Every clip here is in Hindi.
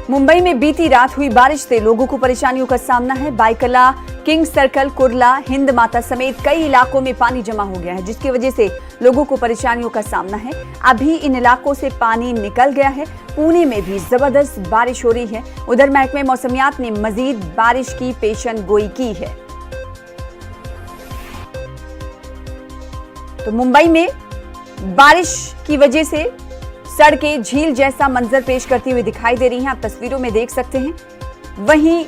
मुंबई में बीती रात हुई बारिश से लोगों को परेशानियों का सामना है। बाइकला, किंग सर्कल, कुर्ला, हिंद माता समेत कई इलाकों में पानी जमा हो गया है, जिसकी वजह से लोगों को परेशानियों का सामना है। अभी इन इलाकों से पानी निकल गया है। पुणे में भी जबरदस्त बारिश हो रही है। उधर महकमे मौसमियात ने मजीद बारिश की पेशन गोई की है। तो मुंबई में बारिश की वजह से सड़कें झील जैसा मंजर पेश करती हुई दिखाई दे रही हैं। आप तस्वीरों में देख सकते हैं। वहीं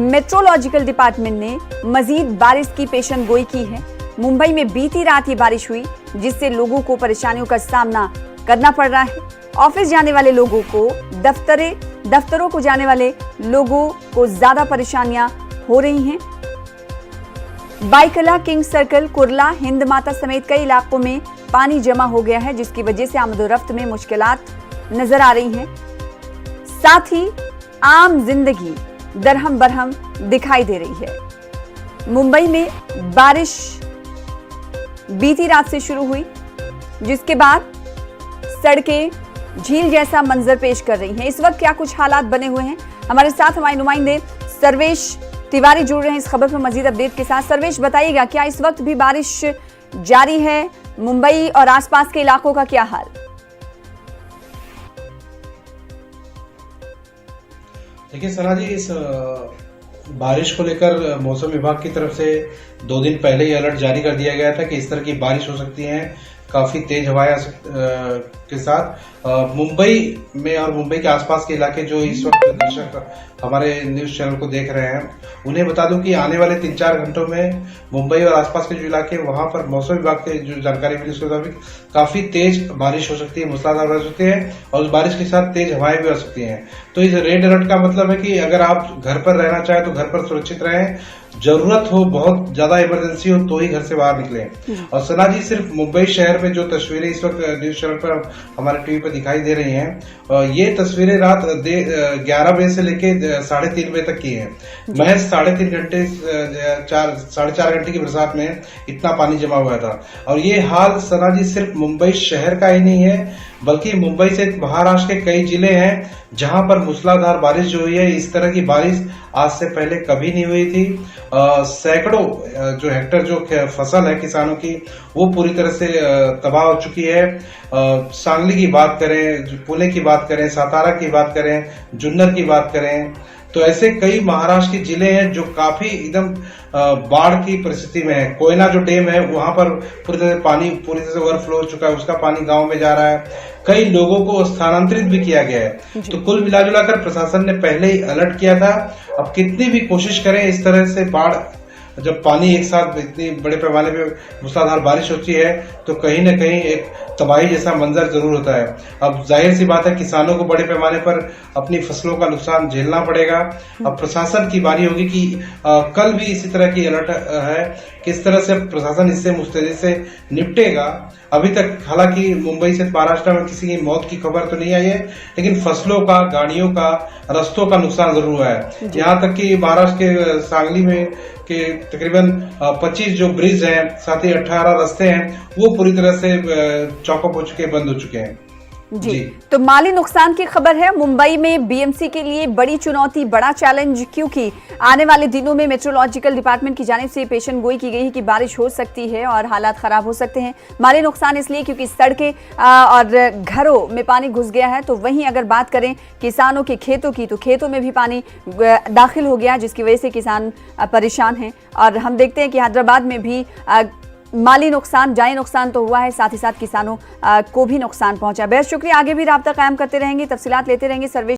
मेट्रोलॉजिकल डिपार्टमेंट ने मजीद बारिश की पेशन गोई की है। मुंबई में बीती रात ये बारिश हुई, जिससे लोगों को परेशानियों का सामना करना पड़ रहा है। ऑफिस जाने वाले लोगों को, दफ्तरों को जाने वाले लोगों को ज्यादा परेशानियां हो रही हैं। बाइकला, किंग सर्कल, कुर्ला, हिंद माता समेत कई इलाकों में पानी जमा हो गया है, जिसकी वजह से आमदोरफ्त में मुश्किलात नजर आ रही हैं। साथ ही आम जिंदगी दरहम बरहम दिखाई दे रही है। मुंबई में बारिश बीती रात से शुरू हुई, जिसके बाद सड़कें झील जैसा मंजर पेश कर रही हैं। इस वक्त क्या कुछ हालात बने हुए हैं, हमारे साथ हमारे नुमाइंदे सर्वेश तिवारी जुड़ रहे हैं इस खबर पर मजीद अपडेट के साथ। सर्वेश, बताइएगा, क्या इस वक्त भी बारिश जारी है? मुंबई और आसपास के इलाकों का क्या हाल? देखिए सना जी, इस बारिश को लेकर मौसम विभाग की तरफ से 2 दिन पहले ही अलर्ट जारी कर दिया गया था कि इस तरह की बारिश हो सकती है, काफी तेज हवाएं के साथ। मुंबई में और मुंबई के आसपास के इलाके जो इस वक्त दर्शक हमारे न्यूज चैनल को देख रहे हैं, उन्हें बता दूं कि आने वाले 3-4 घंटों में मुंबई और आसपास के जो इलाके, वहां पर मौसम विभाग के जो जानकारी मिली उसके मुताबिक काफी तेज बारिश हो सकती है, मूसलाधार बारिश होती है और उस बारिश के साथ तेज हवाएं भी हो सकती हैं। तो इस रेड अलर्ट का मतलब है कि अगर आप घर पर रहना चाहें तो घर पर सुरक्षित रहें, जरूरत हो, बहुत ज्यादा इमरजेंसी हो तो ही घर से बाहर निकलें। और सना जी, सिर्फ मुंबई शहर में जो तस्वीरें इस वक्त न्यूज चैनल पर हमारे टीवी पर दिखाई दे रही हैं, ये तस्वीरें रात 11 बजे से लेकर 3:30 बजे तक की है। महज 3.5 घंटे, 4.5 घंटे की बरसात में इतना पानी जमा हुआ था। और ये हाल सना जी सिर्फ मुंबई शहर का ही नहीं है, बल्कि मुंबई से महाराष्ट्र के कई जिले हैं जहां पर मूसलाधार बारिश जो हुई है। इस तरह की बारिश आज से पहले कभी नहीं हुई थी। सैकड़ों जो हेक्टर जो फसल है किसानों की, वो पूरी तरह से तबाह हो चुकी है। सांगली की बात करें, पुणे की बात करें, सातारा की बात करें, जुन्नर की बात करें, तो ऐसे कई महाराष्ट्र के जिले हैं जो काफी एकदम बाढ़ की परिस्थिति में है। कोयना जो डैम है, वहां पर पूरी तरह से पानी पूरी तरह से ओवरफ्लो हो चुका है, उसका पानी गांव में जा रहा है। कई लोगों को स्थानांतरित भी किया गया है। तो कुल मिलाजुलाकर प्रशासन ने पहले ही अलर्ट किया था। अब कितनी भी कोशिश करें, इस तरह से बाढ़, जब पानी एक साथ इतनी बड़े पैमाने पे मूसलाधार बारिश होती है तो कहीं न कहीं एक तबाही जैसा मंजर जरूर होता है। अब जाहिर सी बात है, किसानों को बड़े पैमाने पर अपनी फसलों का नुकसान झेलना पड़ेगा। अब प्रशासन की बारी होगी कि कल भी इसी तरह की अलर्ट है, किस तरह से प्रशासन इससे मुस्तैदी से निपटेगा। अभी तक हालांकि मुंबई से महाराष्ट्र में किसी की मौत की खबर तो नहीं आई है, लेकिन फसलों का, गाड़ियों का, रस्तों का नुकसान जरूर हुआ है। यहाँ तक कि महाराष्ट्र के सांगली में के तकरीबन 25 जो ब्रिज हैं, साथ ही 18 रास्ते हैं, वो पूरी तरह से चौकअप हो चुके हैं, बंद हो चुके हैं। जी, तो माली नुकसान की खबर है। मुंबई में बीएमसी के लिए बड़ी चुनौती, बड़ा चैलेंज, क्योंकि आने वाले दिनों में मेट्रोलॉजिकल डिपार्टमेंट की जानिब से पेशन गोई की गई है कि बारिश हो सकती है और हालात खराब हो सकते हैं। माली नुकसान इसलिए क्योंकि सड़कें और घरों में पानी घुस गया है। तो वहीं अगर बात करें किसानों के खेतों की, तो खेतों में भी पानी दाखिल हो गया, जिसकी वजह से किसान परेशान हैं। और हम देखते हैं कि हैदराबाद में भी माली नुकसान, जानी नुकसान तो हुआ है, साथ ही साथ किसानों को भी नुकसान पहुंचा। बेहद शुक्रिया, आगे भी राब्ता कायम करते रहेंगे, तफसीलात लेते रहेंगे। सर्वेश